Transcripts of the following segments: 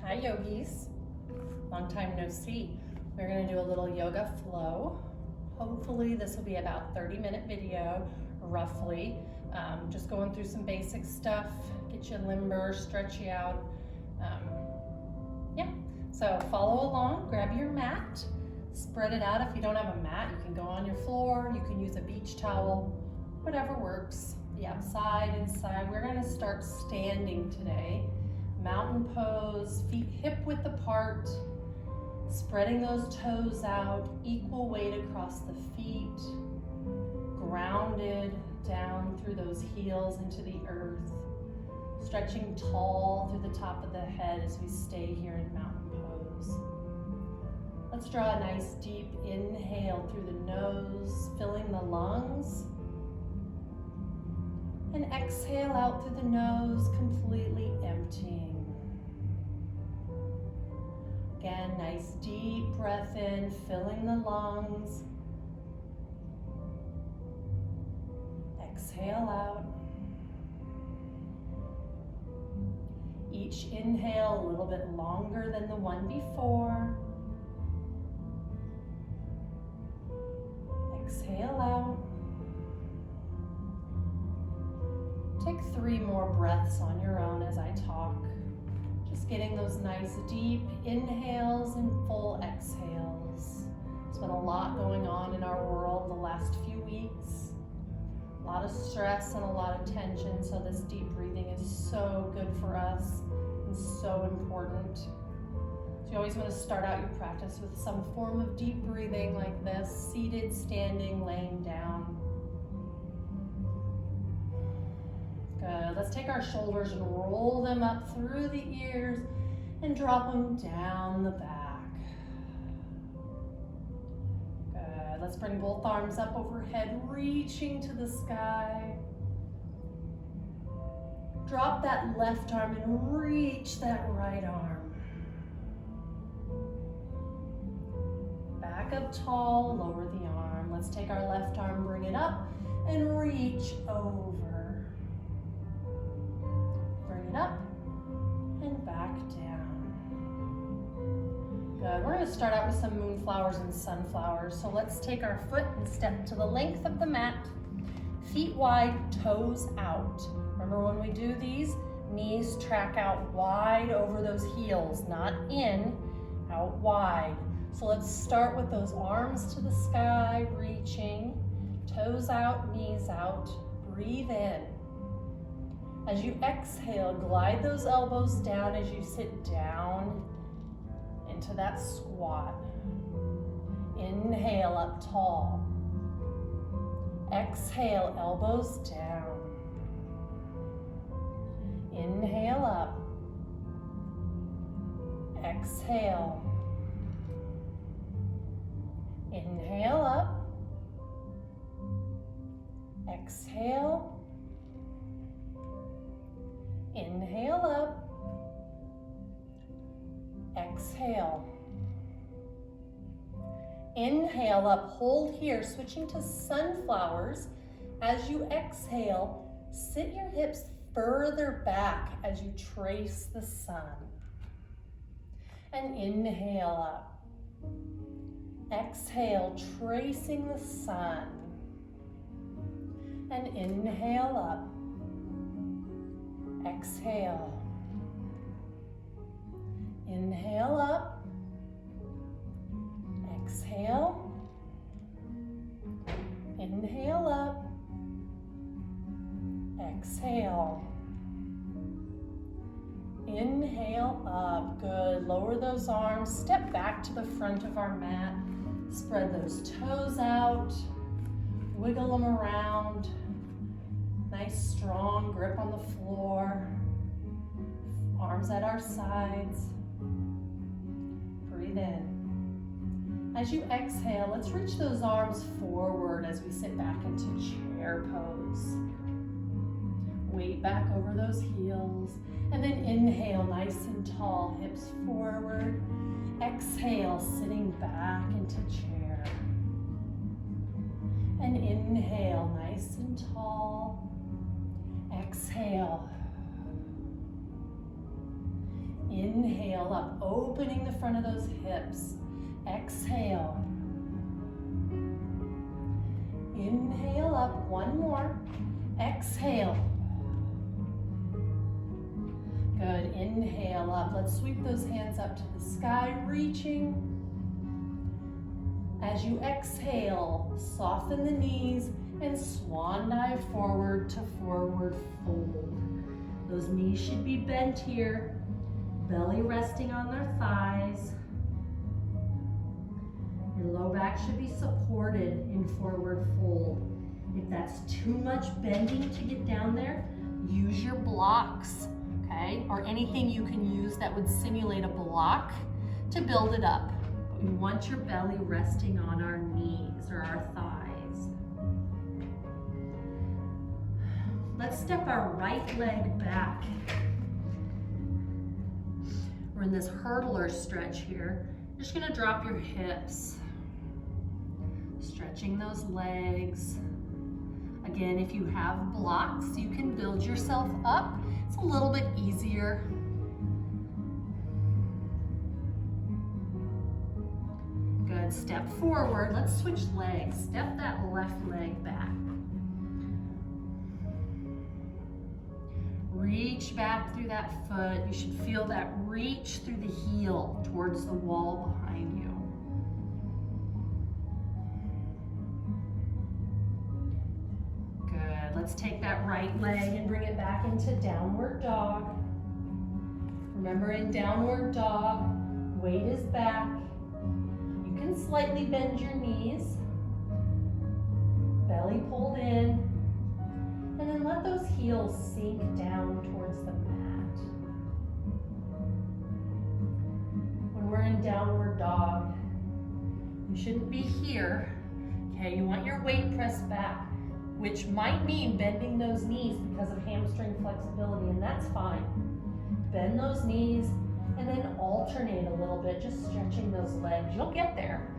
Hi yogis, long time no see. We're gonna do a little yoga flow. Hopefully this will be about 30-minute video, roughly. Just going through some basic stuff, get you limber, stretch you out. Yeah, so follow along, grab your mat, spread it out. If you don't have a mat, you can go on your floor, you can use a beach towel, whatever works. The outside, inside. We're gonna start standing today. Mountain pose, feet hip width apart, spreading those toes out, equal weight across the feet, grounded down through those heels into the earth, stretching tall through the top of the head as we stay here in mountain pose. Let's draw a nice deep inhale through the nose, filling the lungs, and exhale out through the nose, completely emptying. Again, nice deep breath in, filling the lungs. Exhale out. Each inhale a little bit longer than the one before. Exhale out. Take 3 more breaths on your own as I talk. Just getting those nice deep inhales and full exhales. There's been a lot going on in our world the last few weeks. A lot of stress and a lot of tension, so this deep breathing is so good for us and so important. So you always want to start out your practice with some form of deep breathing like this, seated, standing, laying down. Good. Let's take our shoulders and roll them up through the ears and drop them down the back. Good. Let's bring both arms up overhead, reaching to the sky. Drop that left arm and reach that right arm. Back up tall, lower the arm. Let's take our left arm, bring it up, and reach over. Up and back down. Good. We're going to start out with some moonflowers and sunflowers. So let's take our foot and step to the length of the mat, feet wide, toes out. Remember when we do these, knees track out wide over those heels, not in, out wide. So let's start with those arms to the sky, reaching, toes out, knees out, breathe in. As you exhale, glide those elbows down as you sit down into that squat. Inhale up tall. Exhale, elbows down. Inhale up. Exhale. Inhale up. Exhale. Inhale up, exhale. Inhale up, hold here, switching to sunflowers. As you exhale, sit your hips further back as you trace the sun. And inhale up. Exhale, tracing the sun. And inhale up. Exhale. Inhale up. Exhale. Inhale up. Exhale. Inhale up. Good. Lower those arms. Step back to the front of our mat. Spread those toes out. Wiggle them around. Nice strong grip on the floor. Arms at our sides. Breathe in. As you exhale, let's reach those arms forward as we sit back into chair pose. Weight back over those heels. And then inhale, nice and tall, hips forward. Exhale, sitting back into chair. And inhale, nice and tall. Exhale. Inhale. Inhale up, opening the front of those hips. Exhale. Inhale up, one more. Exhale. Good, inhale up. Let's sweep those hands up to the sky, reaching. As you exhale, soften the knees and swan dive forward to forward fold. Those knees should be bent here, belly resting on their thighs. Your low back should be supported in forward fold. If that's too much bending to get down there, use your blocks, okay? Or anything you can use that would simulate a block to build it up. But we want your belly resting on our knees or our thighs. Let's step our right leg back. We're in this hurdler stretch here. You're just gonna drop your hips. Stretching those legs. Again, if you have blocks, you can build yourself up. It's a little bit easier. Good, step forward. Let's switch legs. Step that left leg back. Reach back through that foot. You should feel that reach through the heel towards the wall behind you. Good. Let's take that right leg and bring it back into downward dog. Remember, in downward dog, weight is back. You can slightly bend your knees. Belly pulled in. And then let those heels sink down towards the mat. When we're in downward dog, you shouldn't be here. Okay, you want your weight pressed back, which might mean bending those knees because of hamstring flexibility, and that's fine. Bend those knees and then alternate a little bit, just stretching those legs. You'll get there.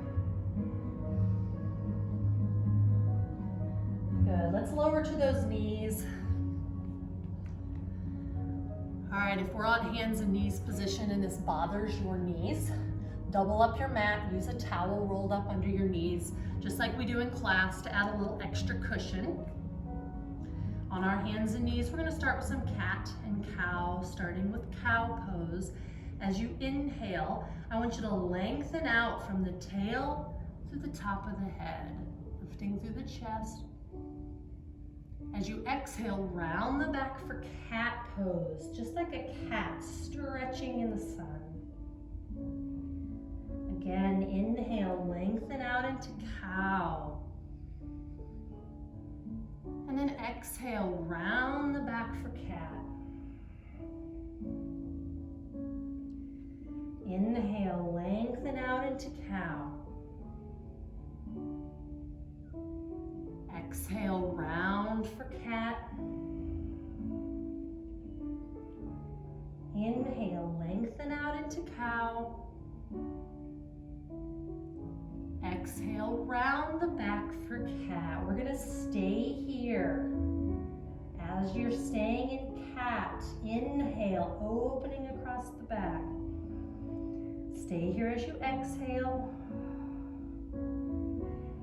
Good, let's lower to those knees. All right, if we're on hands and knees position and this bothers your knees, double up your mat, use a towel rolled up under your knees, just like we do in class to add a little extra cushion. On our hands and knees, we're gonna start with some cat and cow, starting with cow pose. As you inhale, I want you to lengthen out from the tail to the top of the head, lifting through the chest. As you exhale, round the back for cat pose, just like a cat stretching in the sun. Again, inhale, lengthen out into cow. And then exhale, round the back for cat. Inhale, lengthen out into cow. Exhale, round for cat. Inhale, lengthen out into cow. Exhale, round the back for cat. We're gonna stay here. As you're staying in cat, inhale, opening across the back. Stay here as you exhale.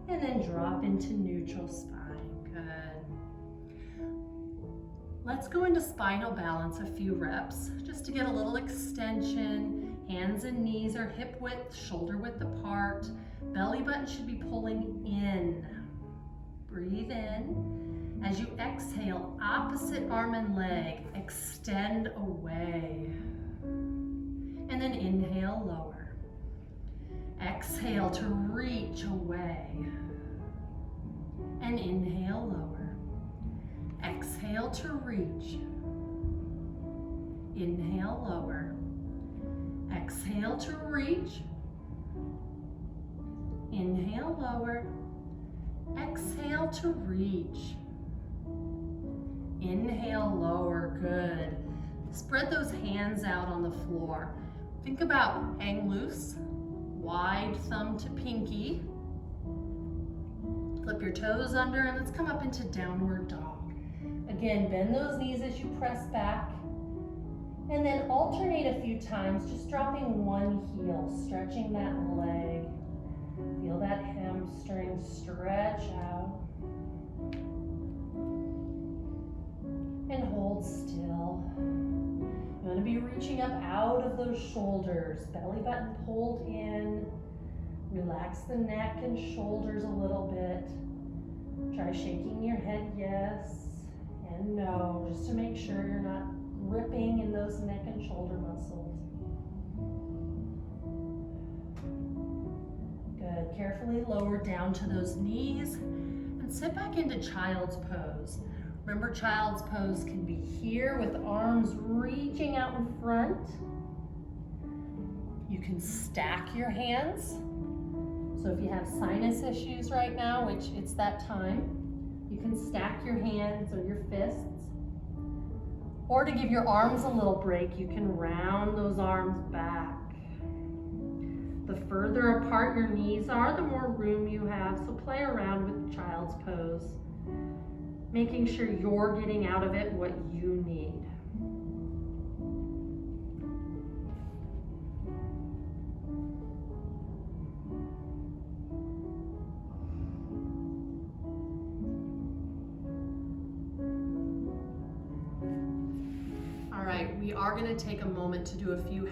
And then drop into neutral spine. Good. Let's go into spinal balance a few reps, just to get a little extension. Hands and knees are hip width, shoulder width apart. Belly button should be pulling in. Breathe in. As you exhale, opposite arm and leg, extend away. And then inhale, lower. Exhale to reach away. And inhale, lower. Exhale to reach. Inhale, lower. Exhale to reach. Inhale, lower. Exhale to reach. Inhale, lower. Good. Spread those hands out on the floor. Think about hang loose, wide thumb to pinky. Flip your toes under and let's come up into downward dog. Again, bend those knees as you press back. And then alternate a few times, just dropping one heel, stretching that leg. Feel that hamstring stretch out. And hold still. You want to be reaching up out of those shoulders, belly button pulled in. Relax the neck and shoulders a little bit. Try shaking your head yes and no, just to make sure you're not gripping in those neck and shoulder muscles. Good. Carefully lower down to those knees and sit back into child's pose. Remember, child's pose can be here with arms reaching out in front. You can stack your hands. So if you have sinus issues right now, which it's that time, you can stack your hands or your fists. Or to give your arms a little break, you can round those arms back. The further apart your knees are, the more room you have, so play around with child's pose, making sure you're getting out of it what you need. All right, we are going to take a moment to do a few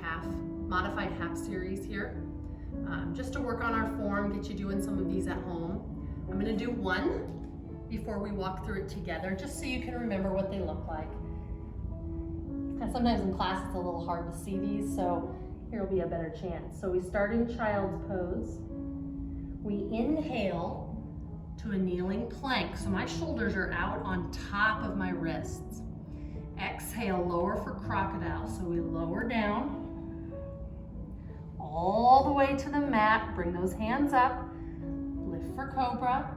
modified half series here, just to work on our form, get you doing some of these at home. I'm going to do one before we walk through it together, just so you can remember what they look like. And sometimes in class it's a little hard to see these, so here will be a better chance. So we start in child's pose. We inhale to a kneeling plank, so my shoulders are out on top of my wrists. Exhale, lower for crocodile. So we lower down, all the way to the mat. Bring those hands up. Lift for cobra.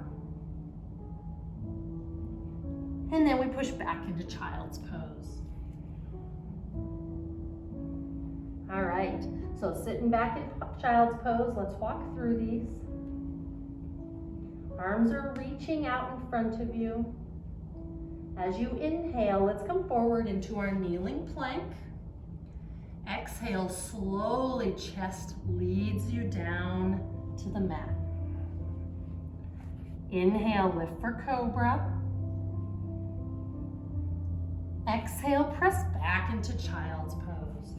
And then we push back into child's pose. All right, so sitting back in child's pose, let's walk through these. Arms are reaching out in front of you. As you inhale, let's come forward into our kneeling plank. Exhale, slowly chest leads you down to the mat. Inhale, lift for cobra. Exhale, press back into child's pose.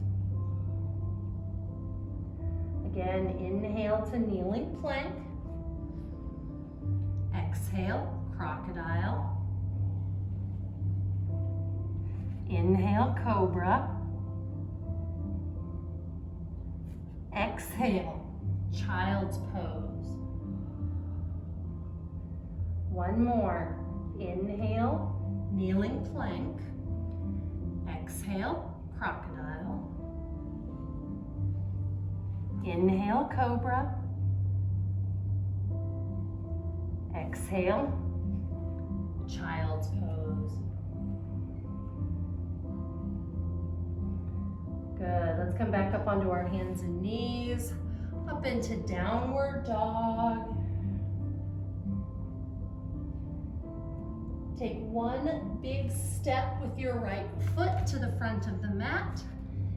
Again, inhale to kneeling plank. Exhale, crocodile. Inhale, cobra. Exhale, child's pose. One more. Inhale, kneeling plank. Exhale, crocodile. Inhale, cobra. Exhale, child's pose. Good, let's come back up onto our hands and knees, up into downward dog. Take one big step with your right foot to the front of the mat,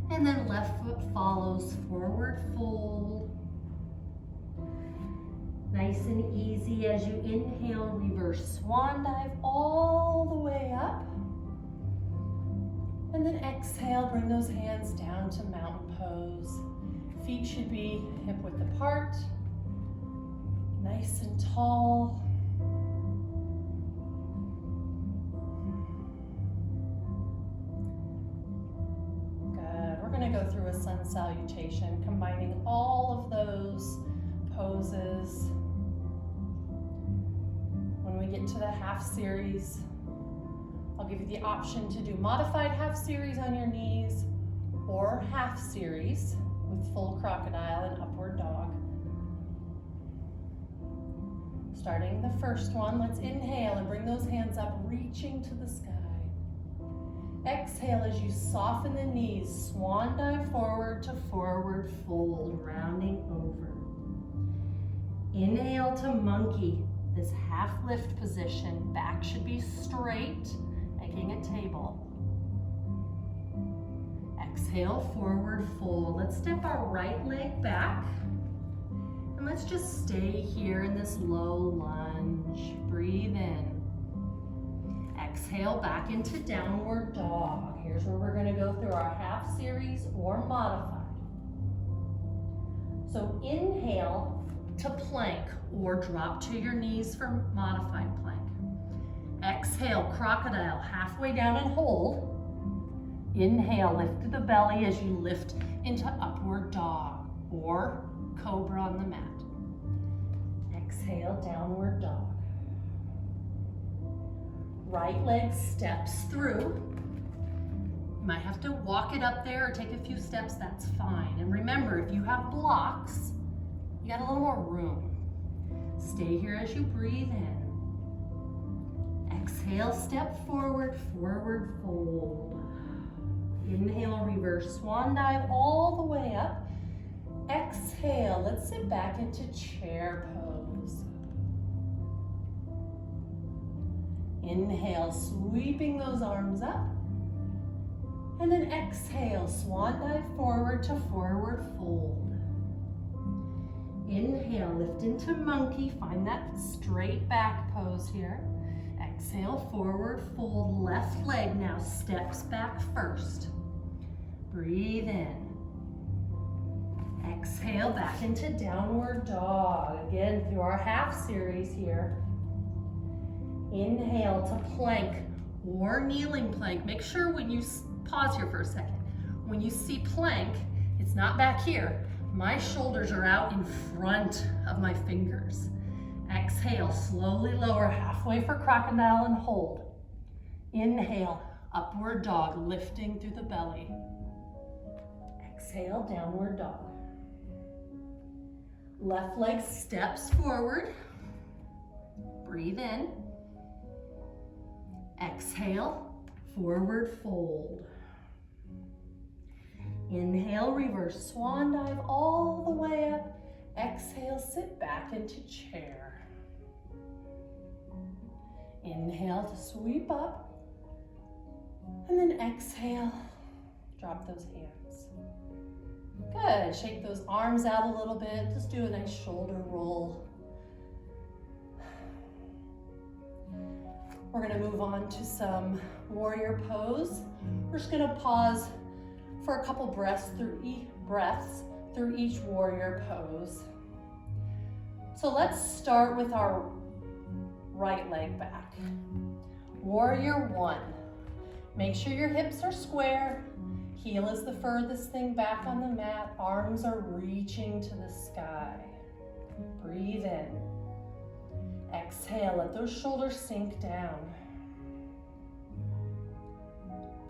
and then left foot follows forward fold. Nice and easy as you inhale, reverse swan dive all the way up. And then exhale, bring those hands down to mountain pose. Feet should be hip width apart, nice and tall. Good, we're gonna go through a sun salutation, combining all of those poses. When we get to the half series, I'll give you the option to do modified half series on your knees or half series with full crocodile and upward dog. Starting the first one, let's inhale and bring those hands up, reaching to the sky. Exhale as you soften the knees, swan dive forward to forward fold, rounding over. Inhale to monkey, this half lift position. Back should be straight, making a table. Exhale, forward fold. Let's step our right leg back. And let's just stay here in this low lunge. Breathe in. Exhale, back into downward dog. Here's where we're gonna go through our half series or modified. So inhale to plank or drop to your knees for modified plank. Exhale, crocodile, halfway down and hold. Inhale, lift to the belly as you lift into upward dog or cobra on the mat. Exhale, downward dog. Right leg steps through. You might have to walk it up there or take a few steps, that's fine. And remember, if you have blocks, you got a little more room. Stay here as you breathe in. Exhale, step forward, forward fold. Inhale, reverse swan dive all the way up. Exhale, let's sit back into chair pose. Inhale, sweeping those arms up. And then exhale, swan dive forward to forward fold. Inhale, lift into monkey. Find that straight back pose here. Exhale, forward fold. Left leg now steps back first. Breathe in. Exhale, back into downward dog. Again, through our half series here. Inhale to plank or kneeling plank. Make sure when you pause here for a second. When you see plank, it's not back here. My shoulders are out in front of my fingers. Exhale, slowly lower halfway for crocodile and hold. Inhale, upward dog, lifting through the belly. Exhale, downward dog. Left leg steps forward. Breathe in. Exhale, forward fold. Inhale, reverse swan dive all the way up. Exhale, sit back into chair. Inhale to sweep up. And then exhale, drop those hands. Good, shake those arms out a little bit. Just do a nice shoulder roll. We're gonna move on to some warrior pose. We're just gonna pause for a couple breaths through each warrior pose. So let's start with our right leg back. Warrior one. Make sure your hips are square. Heel is the furthest thing back on the mat. Arms are reaching to the sky. Breathe in. Exhale, let those shoulders sink down.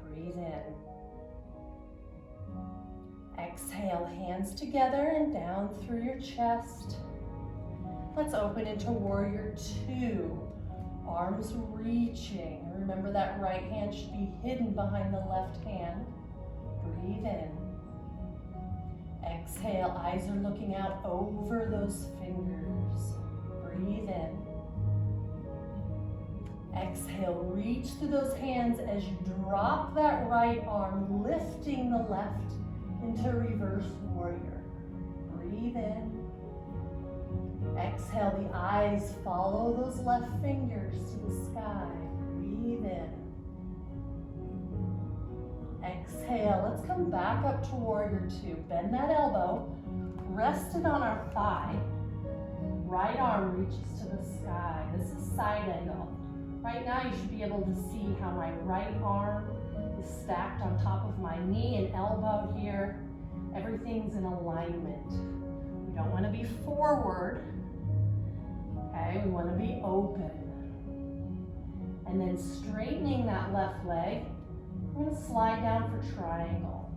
Breathe in. Exhale, hands together and down through your chest. Let's open into warrior two. Arms reaching. Remember that right hand should be hidden behind the left hand. Breathe in. Exhale, eyes are looking out over those fingers. Breathe in. Exhale, reach through those hands as you drop that right arm, lifting the left into reverse warrior. Breathe in. Exhale, the eyes follow those left fingers to the sky. Breathe in. Exhale, let's come back up to warrior two. Bend that elbow, rest it on our thigh. Right arm reaches to the sky. This is side angle. Right now you should be able to see how my right arm is stacked on top of my knee and elbow here. Everything's in alignment. We don't want to be forward. Okay, we want to be open. And then straightening that left leg, we're going to slide down for triangle.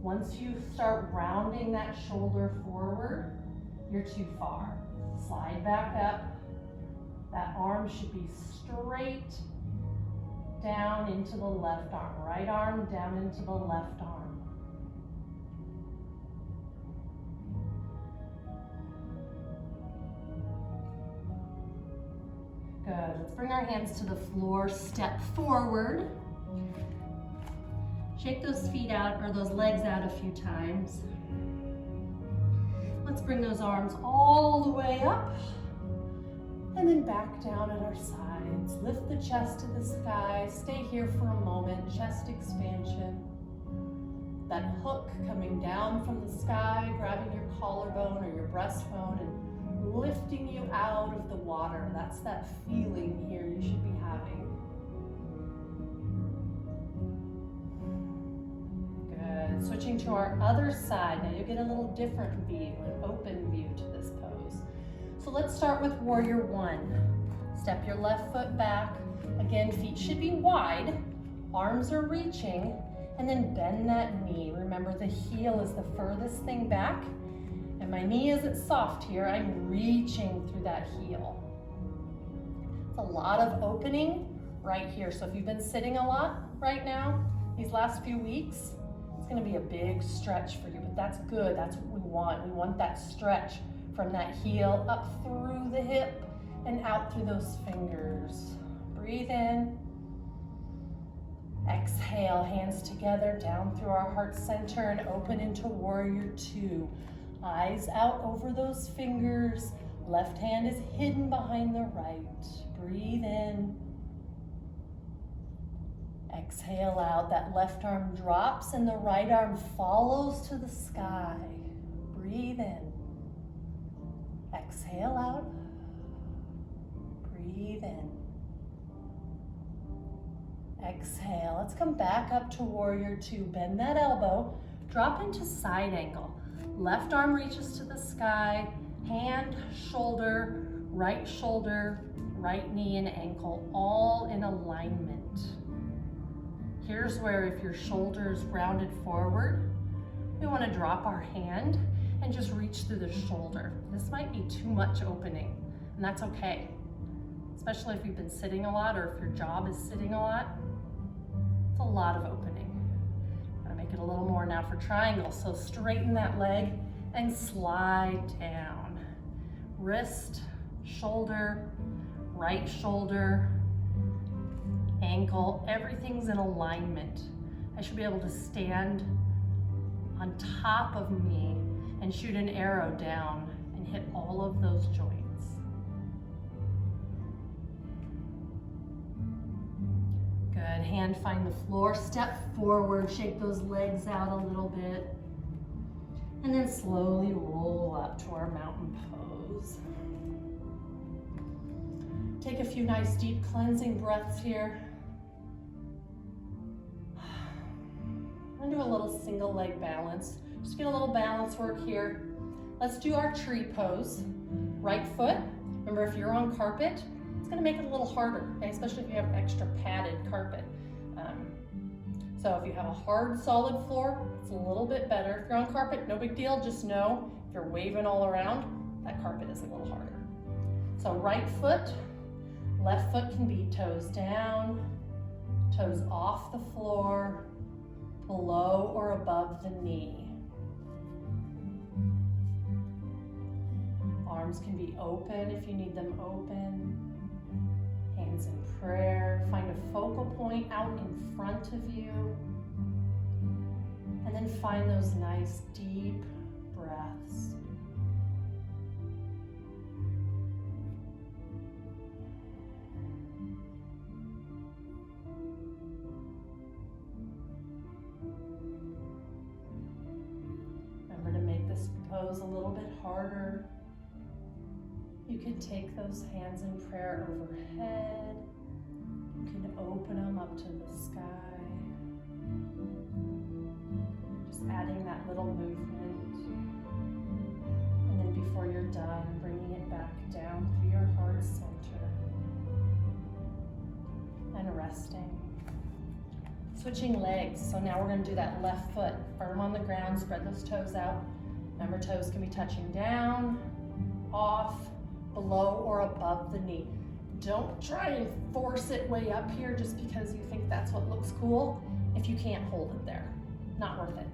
Once you start rounding that shoulder forward, you're too far. Slide back up. That arm should be straight down into the left arm. Right arm down into the left arm. Good. Let's bring our hands to the floor. Step forward. As Shake those feet out or those legs out a few times. Let's bring those arms all the way up and then back down at our sides. Lift the chest to the sky. Stay here for a moment. Chest expansion. That hook coming down from the sky, grabbing your collarbone or your breastbone and lifting you out of the water. That's that feeling here you should be having. Good. Switching to our other side. Now you get a little different view, an open view to this pose. So let's start with Warrior One. Step your left foot back. Again, feet should be wide. Arms are reaching. And then bend that knee. Remember, the heel is the furthest thing back. And my knee isn't soft here. I'm reaching through that heel. It's a lot of opening right here. So if you've been sitting a lot right now, these last few weeks, it's gonna be a big stretch for you, but that's good. That's what we want. We want that stretch from that heel up through the hip and out through those fingers. Breathe in. Exhale, hands together down through our heart center and open into Warrior Two. Eyes out over those fingers. Left hand is hidden behind the right. Breathe in. Exhale out. That left arm drops and the right arm follows to the sky. Breathe in. Exhale out. Breathe in. Exhale. Let's come back up to Warrior Two. Bend that elbow. Drop into side angle. Left arm reaches to the sky. Hand, shoulder, right knee and ankle, all in alignment. Here's where if your shoulder is rounded forward, we want to drop our hand and just reach through the shoulder. This might be too much opening, and that's okay. Especially if you've been sitting a lot or if your job is sitting a lot. It's a lot of opening. I'm gonna make it a little more now for triangle. So straighten that leg and slide down. Wrist, shoulder, right shoulder, ankle, everything's in alignment. I should be able to stand on top of me and shoot an arrow down and hit all of those joints. Good, hand find the floor, step forward, shake those legs out a little bit, and then slowly roll up to our mountain pose. Take a few nice deep cleansing breaths here. I'm gonna do a little single leg balance. Just get a little balance work here. Let's do our tree pose. Right foot, remember if you're on carpet, it's gonna make it a little harder, okay? Especially if you have extra padded carpet. So if you have a hard, solid floor, it's a little bit better. If you're on carpet, no big deal. Just know if you're waving all around, that carpet is a little harder. So right foot, left foot can be toes down, toes off the floor, below or above the knee. Arms can be open if you need them open. Hands in prayer. Find a focal point out in front of you. And then find those nice deep breaths. Remember to make this pose a little bit harder. You can take those hands in prayer overhead. You can open them up to the sky. Just adding that little movement. And then before you're done, bringing it back down through your heart center. And resting. Switching legs. So now we're going to do that left foot. Firm on the ground, spread those toes out. Remember, toes can be touching down, off, below or above the knee. Don't try and force it way up here just because you think that's what looks cool if you can't hold it there. Not worth it.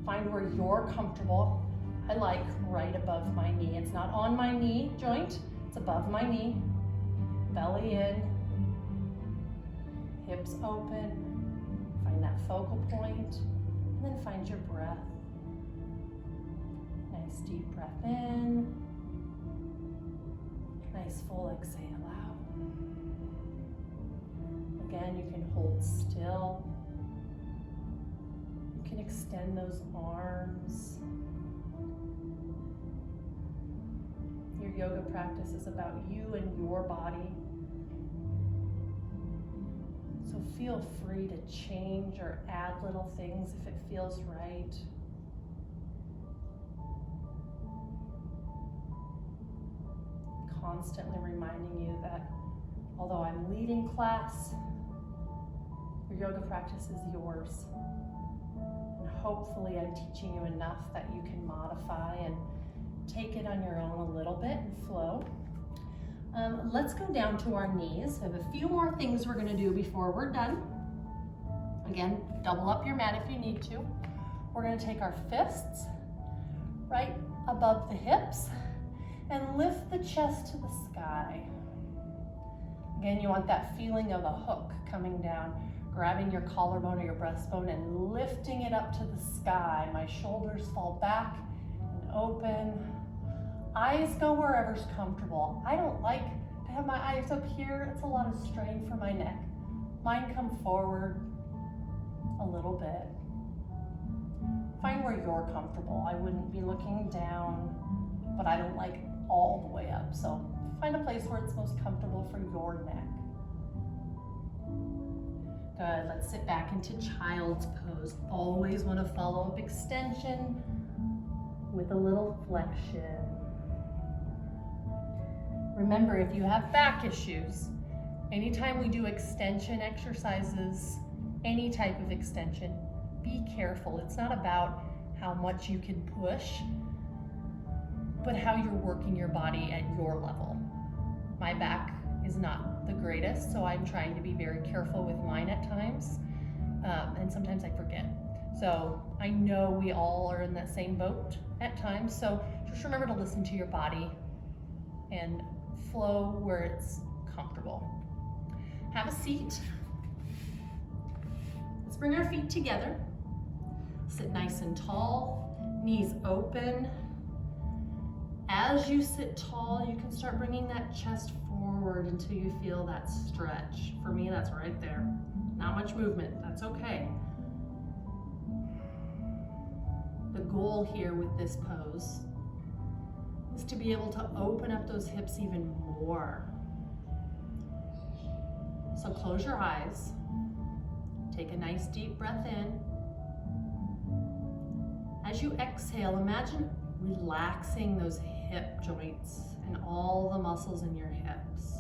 Find where you're comfortable. I like right above my knee. It's not on my knee joint, it's above my knee. Belly in, hips open. Find that focal point, and then find your breath. Nice deep breath in. Nice full exhale out. Again, you can hold still. You can extend those arms. Your yoga practice is about you and your body. So feel free to change or add little things if it feels right. Constantly reminding you that although I'm leading class, your yoga practice is yours. And hopefully I'm teaching you enough that you can modify and take it on your own a little bit and flow. Let's go down to our knees. I have a few more things we're gonna do before we're done. Again, double up your mat if you need to. We're gonna take our fists right above the hips and lift the chest to the sky. Again, you want that feeling of a hook coming down, grabbing your collarbone or your breastbone and lifting it up to the sky. My shoulders fall back and open. Eyes go wherever's comfortable. I don't like to have my eyes up here. It's a lot of strain for my neck. Mine come forward a little bit. Find where you're comfortable. I wouldn't be looking down, but I don't like all the way up. So find a place where it's most comfortable for your neck. Good, let's sit back into child's pose. Always want to follow up extension with a little flexion. Remember, if you have back issues, anytime we do extension exercises, any type of extension, be careful. It's not about how much you can push, but how you're working your body at your level. My back is not the greatest, so I'm trying to be very careful with mine at times, and sometimes I forget. So I know we all are in that same boat at times, so just remember to listen to your body and flow where it's comfortable. Have a seat. Let's bring our feet together. Sit nice and tall, knees open. As you sit tall, you can start bringing that chest forward until you feel that stretch. For me, that's right there. Not much movement, that's okay. The goal here with this pose is to be able to open up those hips even more. So close your eyes. Take a nice deep breath in. As you exhale, imagine relaxing those hip joints and all the muscles in your hips.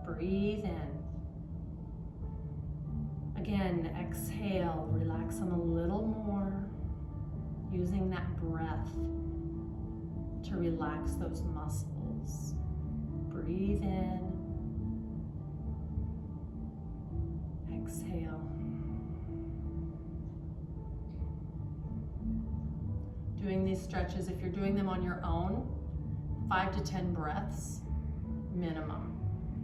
Breathe in. Again, exhale, relax them a little more, using that breath to relax those muscles. Breathe in. Exhale. Doing these stretches, if you're doing them on your own, 5 to 10 breaths minimum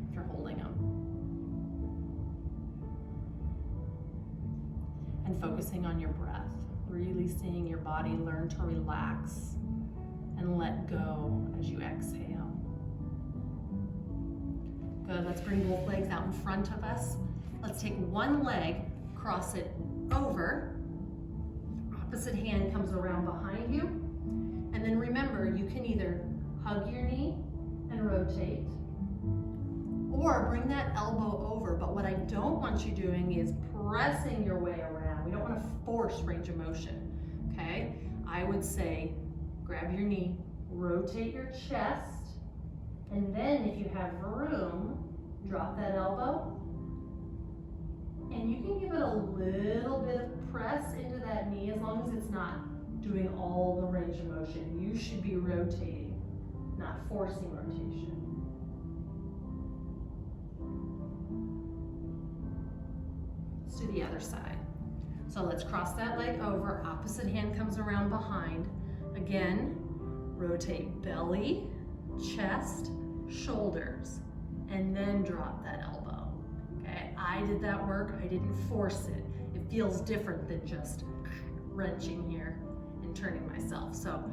if you're holding them. And focusing on your breath, really seeing your body learn to relax and let go as you exhale. Good, let's bring both legs out in front of us. Let's take one leg, cross it over. Opposite hand comes around behind you. And then remember, you can either hug your knee and rotate, or bring that elbow over. But what I don't want you doing is pressing your way around. We don't want to force range of motion, okay? I would say, grab your knee, rotate your chest, and then if you have room, drop that elbow. And you can give it a little bit of press into that knee as long as it's not doing all the range of motion. You should be rotating, not forcing rotation. Let's do the other side. So let's cross that leg over, opposite hand comes around behind. Again, rotate belly, chest, shoulders, and then drop that elbow. Okay, I did that work, I didn't force it. If feels different than just wrenching here and turning myself. So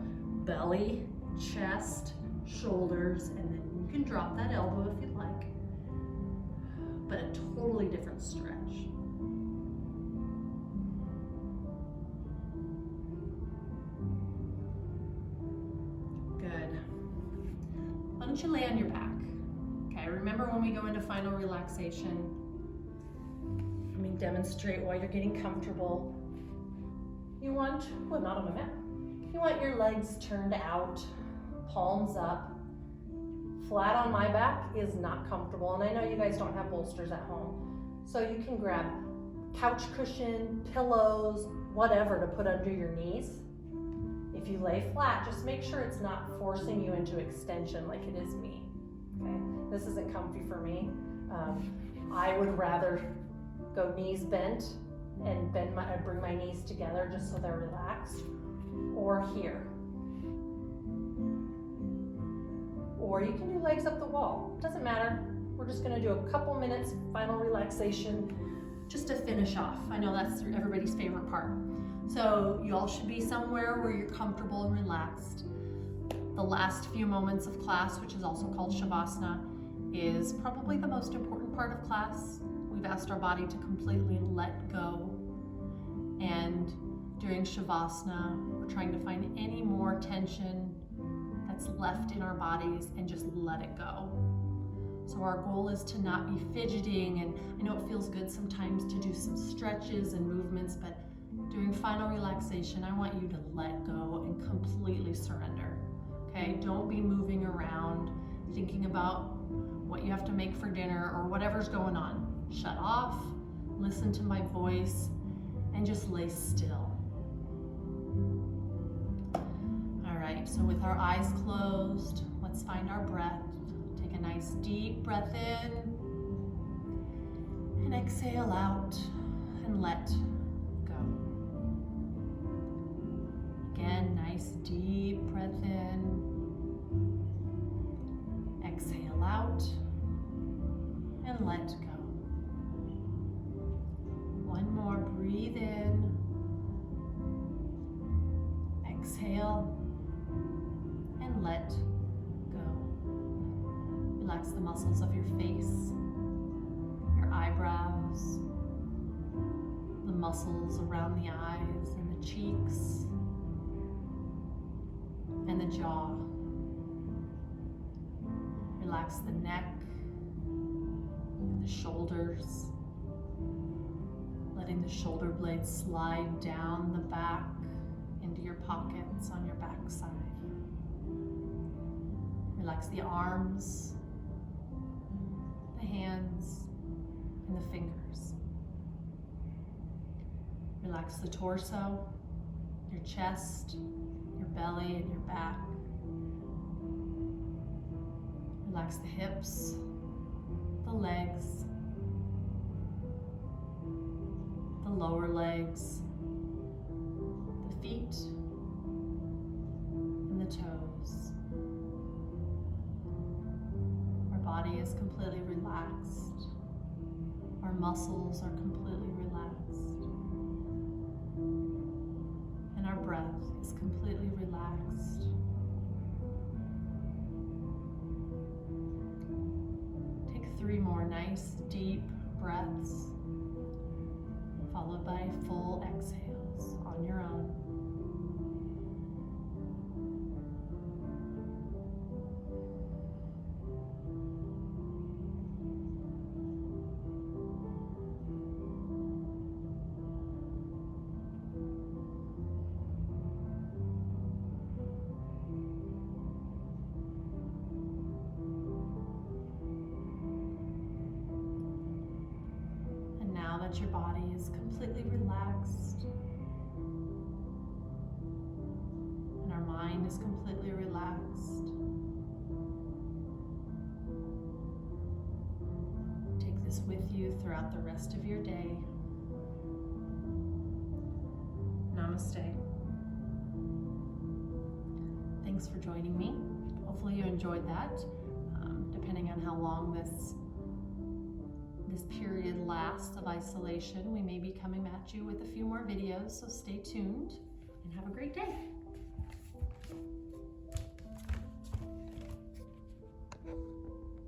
belly, chest, shoulders, and then you can drop that elbow if you'd like, but a totally different stretch. Good. Why don't you lay on your back? Okay, remember when we go into final relaxation, let me demonstrate while you're getting comfortable. You want, well, not on the mat. You want your legs turned out, palms up. Flat on my back is not comfortable, and I know you guys don't have bolsters at home. So you can grab couch cushion, pillows, whatever to put under your knees. If you lay flat, just make sure it's not forcing you into extension like it is me. Okay, this isn't comfy for me. I would rather go knees bent and bring my knees together just so they're relaxed, or here. Or you can do legs up the wall. Doesn't matter. We're just gonna do a couple minutes final relaxation just to finish off. I know that's everybody's favorite part. So you all should be somewhere where you're comfortable and relaxed. The last few moments of class, which is also called Shavasana, is probably the most important part of class. We've asked our body to completely let go. And during Shavasana, we're trying to find any more tension that's left in our bodies and just let it go. So our goal is to not be fidgeting, and I know it feels good sometimes to do some stretches and movements, but during final relaxation, I want you to let go and completely surrender. Okay, don't be moving around, thinking about what you have to make for dinner or whatever's going on. Shut off, listen to my voice, and just lay still. All right, so with our eyes closed, let's find our breath. Take a nice deep breath in and exhale out and let go. Again, nice deep breath in, exhale out and let go. One more, breathe in, exhale, and let go. Relax the muscles of your face, your eyebrows, the muscles around the eyes and the cheeks, and the jaw. Relax the neck, the shoulders, letting the shoulder blades slide down the back into your pockets on your back side. Relax the arms, the hands, and the fingers. Relax the torso, your chest, your belly, and your back. Relax the hips, the legs, the lower legs, the feet, and the toes. Our body is completely relaxed. Our muscles are completely relaxed. And our breath is completely relaxed. Take 3 more nice deep breaths, followed by full exhales on your own. Now that your body is completely relaxed and our mind is completely relaxed, take this with you throughout the rest of your day. Namaste. Thanks for joining me. Hopefully you enjoyed that. Depending on how long this this period lasts of isolation. We may be coming at you with a few more videos, so stay tuned and have a great day.